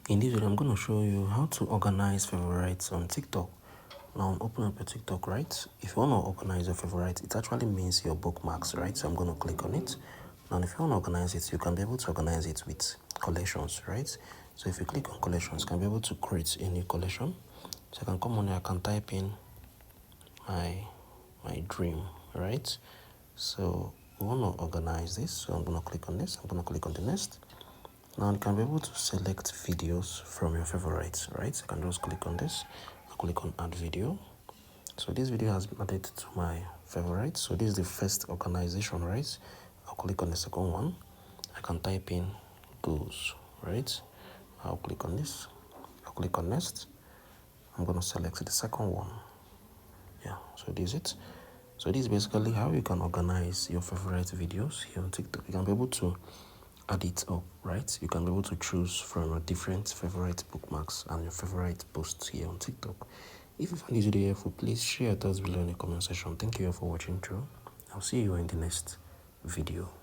In this video, I'm going to show you how to organize favorites on TikTok. Now, open up your TikTok, right? If you want to organize your favorites, it actually means your bookmarks, right? So I'm going to click on it. Now, if you want to organize it, you can be able to organize it with collections, right? So if you click on collections, you can be able to create a new collection. So I can come on here, I can type in my dream, right? So we want to organize this. So I'm going to click on this. I'm going to click on the next. Now you can be able to select videos from your favorites, right? So you can just click on this. I'll click on add video. So this video has been added to my favorites. So this is the first organization, right? I'll click on the second one. I can type in goals, right? I'll click on this. I'll click on next. I'm going to select the second one. Yeah, so this is it. So this is basically how you can organize your favorite videos here on TikTok. You can be able to add it up, right? You can be able to choose from your different favorite bookmarks and your favorite posts here on TikTok. If you find this video helpful, please share your thoughts below in the comment section. Thank you all for watching through. I'll see you in the next video.